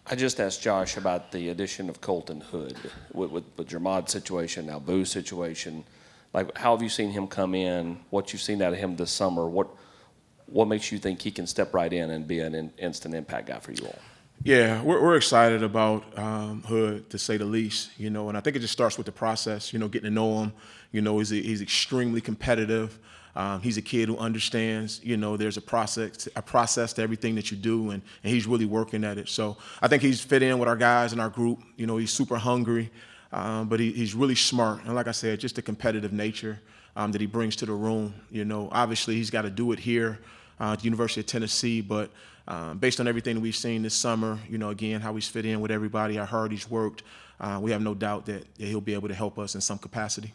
I just asked Josh about the addition of Colton Hood with Jermod's situation, now Boo's situation. Like, how have you seen him come in? What you've seen out of him this summer? What makes you think he can step right in and be an instant impact guy for you all? Yeah, we're excited about Hood, to say the least. And I think it just starts with the process. Getting to know him. He's extremely competitive. He's a kid who understands. There's a process to everything that you do, and he's really working at it. So I think he's fit in with our guys in our group. He's super hungry, but he's really smart. And like I said, just the competitive nature that he brings to the room. Obviously he's got to do it here at the University of Tennessee, but based on everything that we've seen this summer, again, how he's fit in with everybody, how hard he's worked, we have no doubt that he'll be able to help us in some capacity.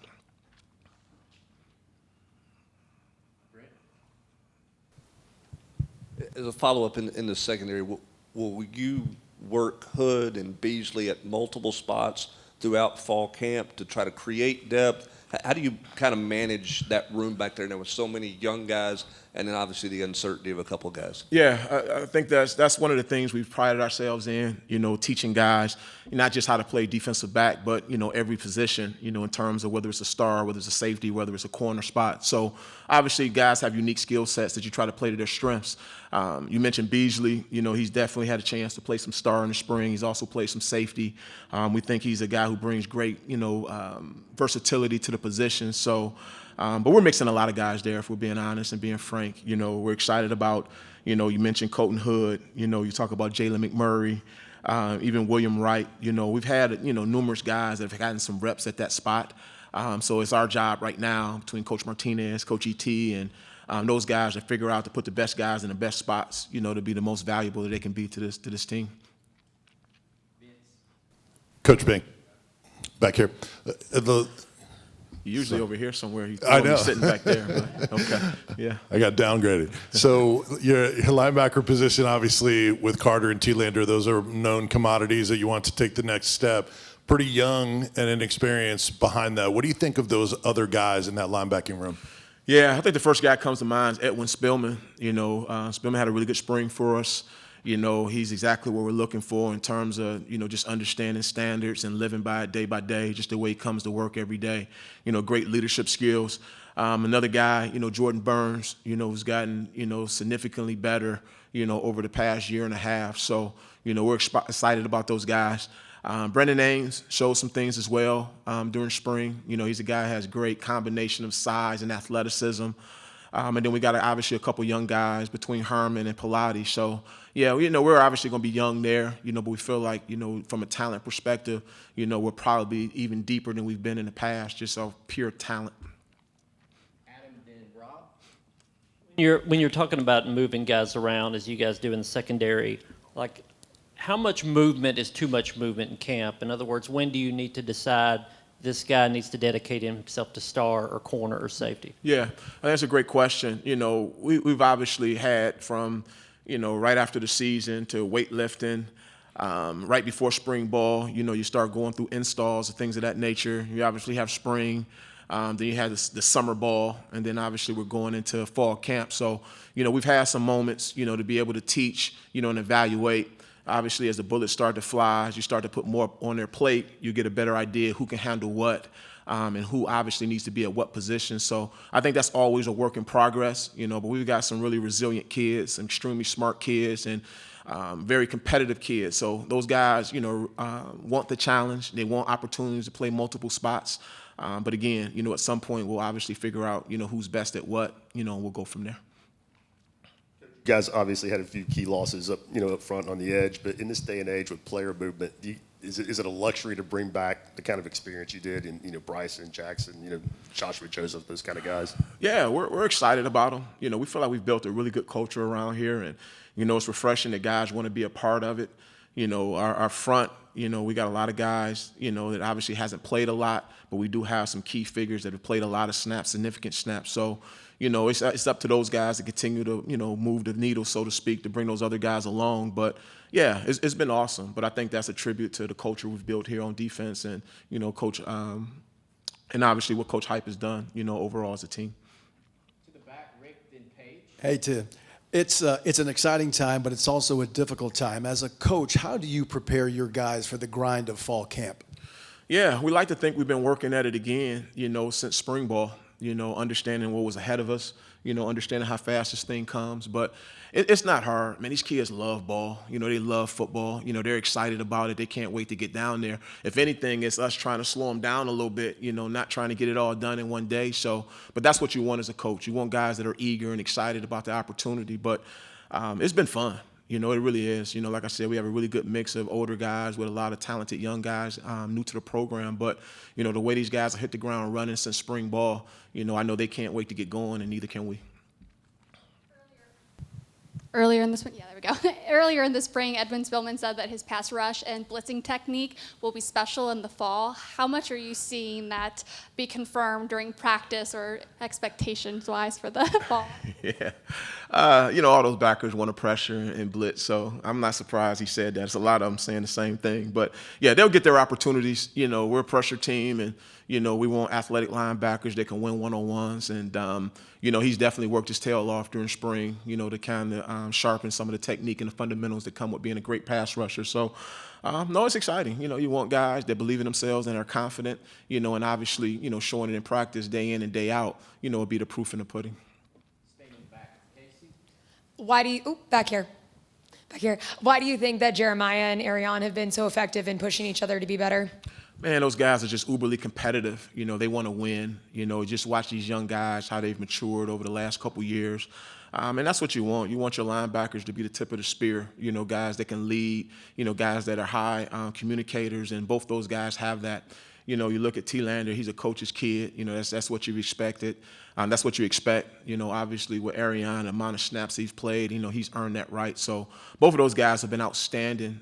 As a follow-up in the secondary, will you work Hood and Beasley at multiple spots throughout fall camp to try to create depth? How do you kind of manage that room back there now with so many young guys and then obviously the uncertainty of a couple guys? Yeah, I think that's one of the things we've prided ourselves in, teaching guys not just how to play defensive back, but, every position, in terms of whether it's a star, whether it's a safety, whether it's a corner spot. So obviously guys have unique skill sets that you try to play to their strengths. You mentioned Beasley, he's definitely had a chance to play some star in the spring. He's also played some safety. We think he's a guy who brings great, versatility to the position. So, but we're mixing a lot of guys there, if we're being honest and being frank. We're excited about, you mentioned Colton Hood. You talk about Jalen McMurray, even William Wright. We've had, numerous guys that have gotten some reps at that spot. So it's our job right now between Coach Martinez, Coach E.T., and those guys to figure out to put the best guys in the best spots, to be the most valuable that they can be to this team. Coach Bing, back here. Usually over here somewhere. I know. He's sitting back there. But, okay, yeah. I got downgraded. So your linebacker position, obviously, with Carter and T-Lander, those are known commodities that you want to take the next step. Pretty young and inexperienced behind that. What do you think of those other guys in that linebacking room? Yeah, I think the first guy that comes to mind is Edwin Spillman. Spillman had a really good spring for us. He's exactly what we're looking for in terms of, just understanding standards and living by day, just the way he comes to work every day. Great leadership skills. Another guy, Jordan Burns, who's gotten, significantly better, over the past year and a half. So, we're excited about those guys. Brendan Ames showed some things as well during spring. He's a guy who has a great combination of size and athleticism. And then we got obviously a couple young guys between Herman and Pilates. So, yeah, we're obviously going to be young there, but we feel like, from a talent perspective, we're probably even deeper than we've been in the past, just off pure talent. Adam, then Rob? When you're talking about moving guys around, as you guys do in the secondary, like, how much movement is too much movement in camp? In other words, when do you need to decide this guy needs to dedicate himself to star or corner or safety? Yeah, that's a great question. We've obviously had from, right after the season to weightlifting, right before spring ball, you start going through installs and things of that nature. You obviously have spring, then you have the summer ball, and then obviously we're going into fall camp. So, we've had some moments, to be able to teach, and evaluate. Obviously, as the bullets start to fly, as you start to put more on their plate, you get a better idea who can handle what and who obviously needs to be at what position. So I think that's always a work in progress, but we've got some really resilient kids, some extremely smart kids, and very competitive kids. So those guys, want the challenge. They want opportunities to play multiple spots. But again, at some point we'll obviously figure out, who's best at what, and we'll go from there. You guys obviously had a few key losses up front on the edge, but in this day and age with player movement, is it a luxury to bring back the kind of experience you did in Bryson, Jackson, Joshua Joseph, those kind of guys? Yeah, we're excited about them. We feel like we've built a really good culture around here, and it's refreshing that guys want to be a part of it. Our front, we got a lot of guys, that obviously hasn't played a lot, but we do have some key figures that have played a lot of snaps, significant snaps. So, it's up to those guys to continue to, move the needle, so to speak, to bring those other guys along. But, yeah, it's been awesome. But I think that's a tribute to the culture we've built here on defense and, Coach, and obviously what Coach Hype has done, overall as a team. To the back, Rick, then Paige. Hey, Tim. It's an exciting time, but it's also a difficult time. As a coach, how do you prepare your guys for the grind of fall camp? Yeah, we like to think we've been working at it again, since spring ball, understanding what was ahead of us, understanding how fast this thing comes. But it's not hard. Man, these kids love ball. They love football. They're excited about it. They can't wait to get down there. If anything, it's us trying to slow them down a little bit, not trying to get it all done in one day. But that's what you want as a coach. You want guys that are eager and excited about the opportunity. But it's been fun. It really is. Like I said, we have a really good mix of older guys with a lot of talented young guys new to the program. But, the way these guys have hit the ground running since spring ball, I know they can't wait to get going, and neither can we. Earlier in the spring, yeah, there we go. Earlier in the spring, Edwin Spillman said that his pass rush and blitzing technique will be special in the fall. How much are you seeing that be confirmed during practice or expectations-wise for the fall? Yeah. All those backers want to pressure and blitz, so I'm not surprised he said that. It's a lot of them saying the same thing. But, yeah, they'll get their opportunities. We're a pressure team, and, we want athletic linebackers that can win one-on-ones. And, he's definitely worked his tail off during spring, to kind of sharpen some of the technique and the fundamentals that come with being a great pass rusher. So, no, it's exciting. You want guys that believe in themselves and are confident, and obviously, showing it in practice day in and day out, would be the proof in the pudding. Why do you, back here. Why do you think that Jeremiah and Ariane have been so effective in pushing each other to be better? Man, those guys are just uberly competitive. They want to win. Just watch these young guys, how they've matured over the last couple years. And that's what you want. You want your linebackers to be the tip of the spear, guys that can lead, guys that are high communicators, and both those guys have that. You look at T-Lander, he's a coach's kid. That's what you expected. That's what you expect. Obviously with Ariane, the amount of snaps he's played, he's earned that right. So both of those guys have been outstanding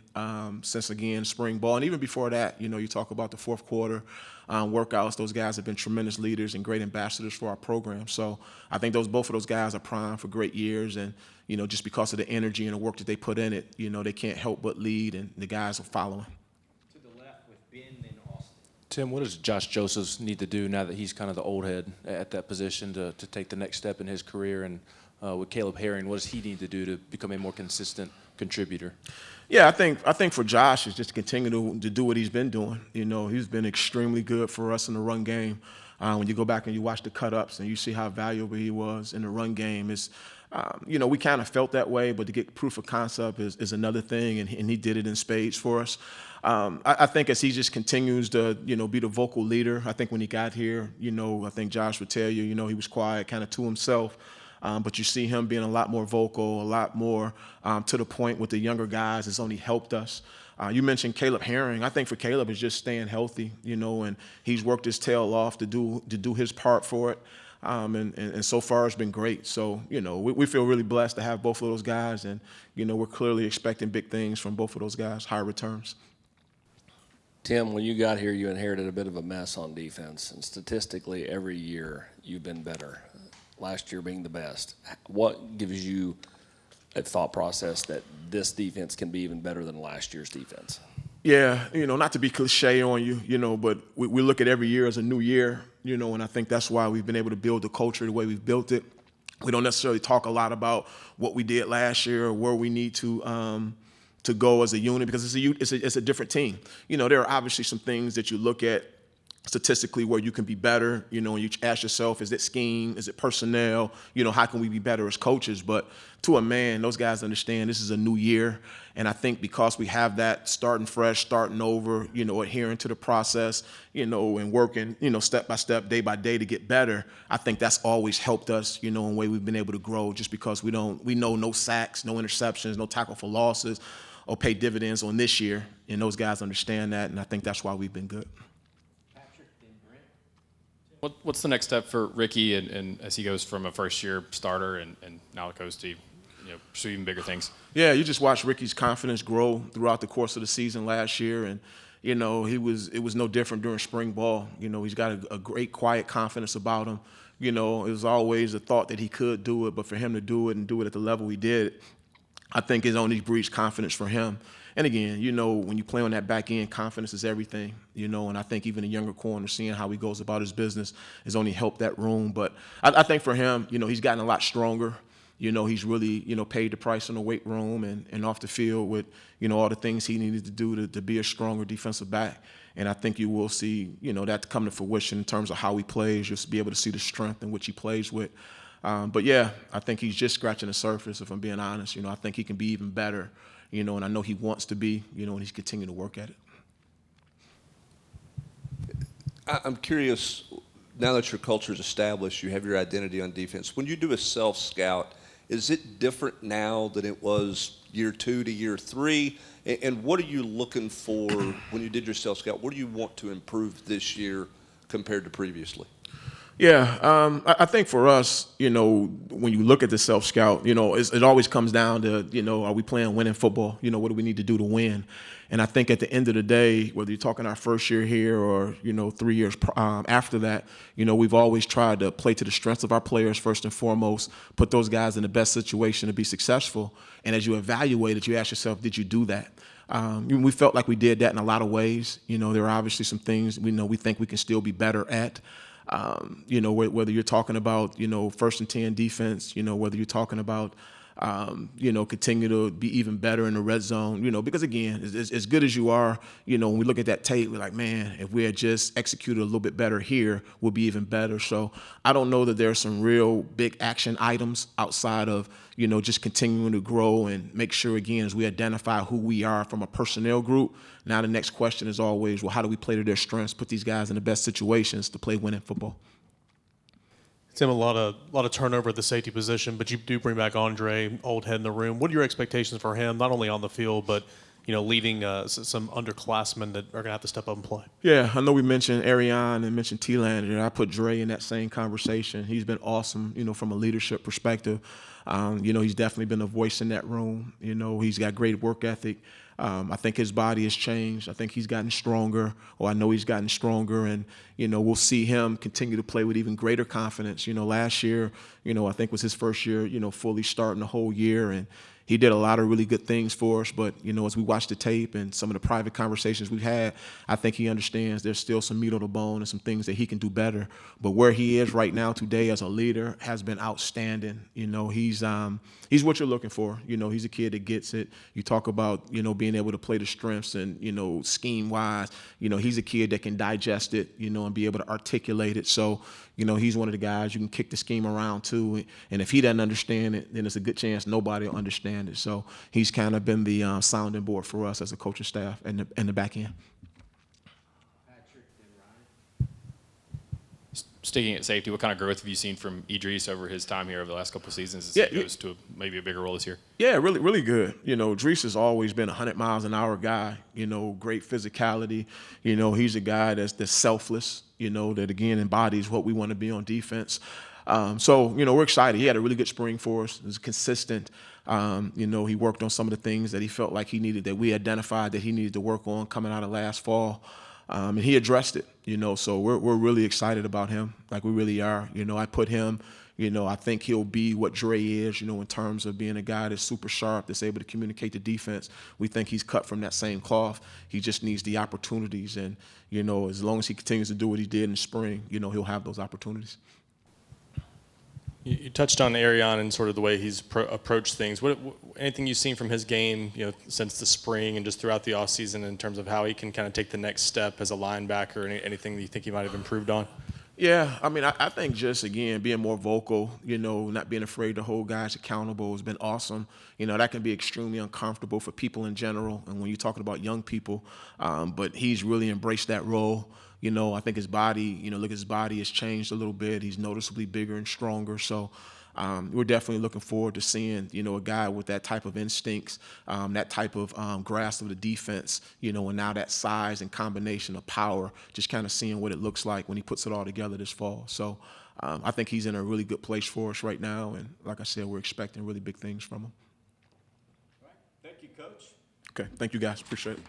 since, again, spring ball. And even before that, you talk about the fourth quarter workouts. Those guys have been tremendous leaders and great ambassadors for our program. So I think both of those guys are primed for great years. And, just because of the energy and the work that they put in it, they can't help but lead, and the guys are following. Tim, what does Josh Josephs need to do now that he's kind of the old head at that position to take the next step in his career? And with Caleb Herring, what does he need to do to become a more consistent contributor? Yeah, I think for Josh is just to continue to do what he's been doing. He's been extremely good for us in the run game. When you go back and you watch the cut-ups and you see how valuable he was in the run game, it's we kind of felt that way, but to get proof of concept is another thing, and he did it in spades for us. I think as he just continues to, be the vocal leader, I think when he got here, I think Josh would tell you, he was quiet, kind of to himself. But you see him being a lot more vocal, a lot more to the point with the younger guys. It's only helped us. You mentioned Caleb Herring. I think for Caleb, it's just staying healthy, and he's worked his tail off to do his part for it. And so far it's been great. So, we feel really blessed to have both of those guys, and, we're clearly expecting big things from both of those guys, high returns. Tim, when you got here, you inherited a bit of a mess on defense, and statistically, every year you've been better. Last year being the best. What gives you a thought process that this defense can be even better than last year's defense? Yeah, not to be cliche on you, but we look at every year as a new year, and I think that's why we've been able to build the culture the way we've built it. We don't necessarily talk a lot about what we did last year or where we need to go as a unit, because it's a different team. There are obviously some things that you look at statistically where you can be better, and you ask yourself, is it scheme? Is it personnel? How can we be better as coaches? But to a man, those guys understand this is a new year. And I think because we have that starting fresh, starting over, adhering to the process, and working, step by step, day by day to get better, I think that's always helped us, in the way we've been able to grow, just because we know no sacks, no interceptions, no tackle for losses or pay dividends on this year. And those guys understand that. And I think that's why we've been good. What's the next step for Ricky, and as he goes from a first-year starter and now goes to pursue even bigger things? Yeah, you just watch Ricky's confidence grow throughout the course of the season last year, and it was no different during spring ball. He's got a great quiet confidence about him. It was always a thought that he could do it, but for him to do it and do it at the level he did, I think it's only breeds confidence for him. And again, when you play on that back end, confidence is everything, and I think even a younger corner, seeing how he goes about his business has only helped that room. But I think for him, he's gotten a lot stronger. He's really, paid the price in the weight room and off the field with, all the things he needed to do to be a stronger defensive back. And I think you will see, that come to fruition in terms of how he plays. You'll be able to see the strength in which he plays with. But yeah, I think he's just scratching the surface, if I'm being honest. I think he can be even better, and I know he wants to be, and he's continuing to work at it. I'm curious, now that your culture is established, you have your identity on defense. When you do a self-scout, is it different now than it was year 2 to year 3? And what are you looking for when you did your self-scout? What do you want to improve this year compared to previously? Yeah, I think for us, when you look at the self-scout, it always comes down to, are we playing winning football? What do we need to do to win? And I think at the end of the day, whether you're talking our first year here or, 3 years after that, we've always tried to play to the strengths of our players first and foremost, put those guys in the best situation to be successful. And as you evaluate it, you ask yourself, did you do that? We felt like we did that in a lot of ways. There are obviously some things we think we can still be better at. Whether you're talking about, 1st and 10 defense, whether you're talking about, continue to be even better in the red zone, because again, as good as you are, when we look at that tape, we're like, man, if we had just executed a little bit better here, we'll be even better. So I don't know that there's some real big action items outside of, just continuing to grow and make sure, again, as we identify who we are from a personnel group. Now the next question is always, well, how do we play to their strengths, put these guys in the best situations to play winning football? Tim, a lot of turnover at the safety position, but you do bring back Andre, old head in the room. What are your expectations for him, not only on the field, but leading some underclassmen that are going to have to step up and play? Yeah, I know we mentioned Arion and mentioned T-Lander. I put Dre in that same conversation. He's been awesome, from a leadership perspective. He's definitely been a voice in that room. He's got great work ethic. I think his body has changed. I think he's gotten stronger, or I know he's gotten stronger, and, we'll see him continue to play with even greater confidence. Last year, I think was his first year, fully starting the whole year, and he did a lot of really good things for us. But, as we watch the tape and some of the private conversations we've had, I think he understands there's still some meat on the bone and some things that he can do better. But where he is right now today as a leader has been outstanding. He's what you're looking for. He's a kid that gets it. You talk about, being able to play the strengths and, scheme-wise. He's a kid that can digest it, and be able to articulate it. So, he's one of the guys you can kick the scheme around to. And if he doesn't understand it, then there's a good chance nobody will understand it. So he's kind of been the sounding board for us as a coaching staff and the back end. Sticking at safety, what kind of growth have you seen from Idris over his time here over the last couple of seasons as he goes to maybe a bigger role this year? Yeah, really, really good. Idris has always been a 100 miles an hour guy, great physicality. He's a guy that's selfless, that, again, embodies what we want to be on defense. So, we're excited. He had a really good spring for us. It was consistent. He worked on some of the things that he felt like he needed, that we identified that he needed to work on coming out of last fall. And he addressed it, so we're really excited about him, like we really are. I put him, I think he'll be what Dre is, in terms of being a guy that's super sharp, that's able to communicate the defense. We think he's cut from that same cloth. He just needs the opportunities. And, as long as he continues to do what he did in the spring, he'll have those opportunities. You touched on Arion and sort of the way he's approached things. Anything you've seen from his game, since the spring and just throughout the offseason in terms of how he can kind of take the next step as a linebacker, anything that you think he might have improved on? Yeah, I think just, again, being more vocal, not being afraid to hold guys accountable has been awesome. That can be extremely uncomfortable for people in general, and when you're talking about young people, but he's really embraced that role. I think his body, look, his body has changed a little bit. He's noticeably bigger and stronger. So we're definitely looking forward to seeing, a guy with that type of instincts, that type of grasp of the defense, and now that size and combination of power, just kind of seeing what it looks like when he puts it all together this fall. So I think he's in a really good place for us right now. And like I said, we're expecting really big things from him. All right. Thank you, Coach. Okay. Thank you, guys. Appreciate it.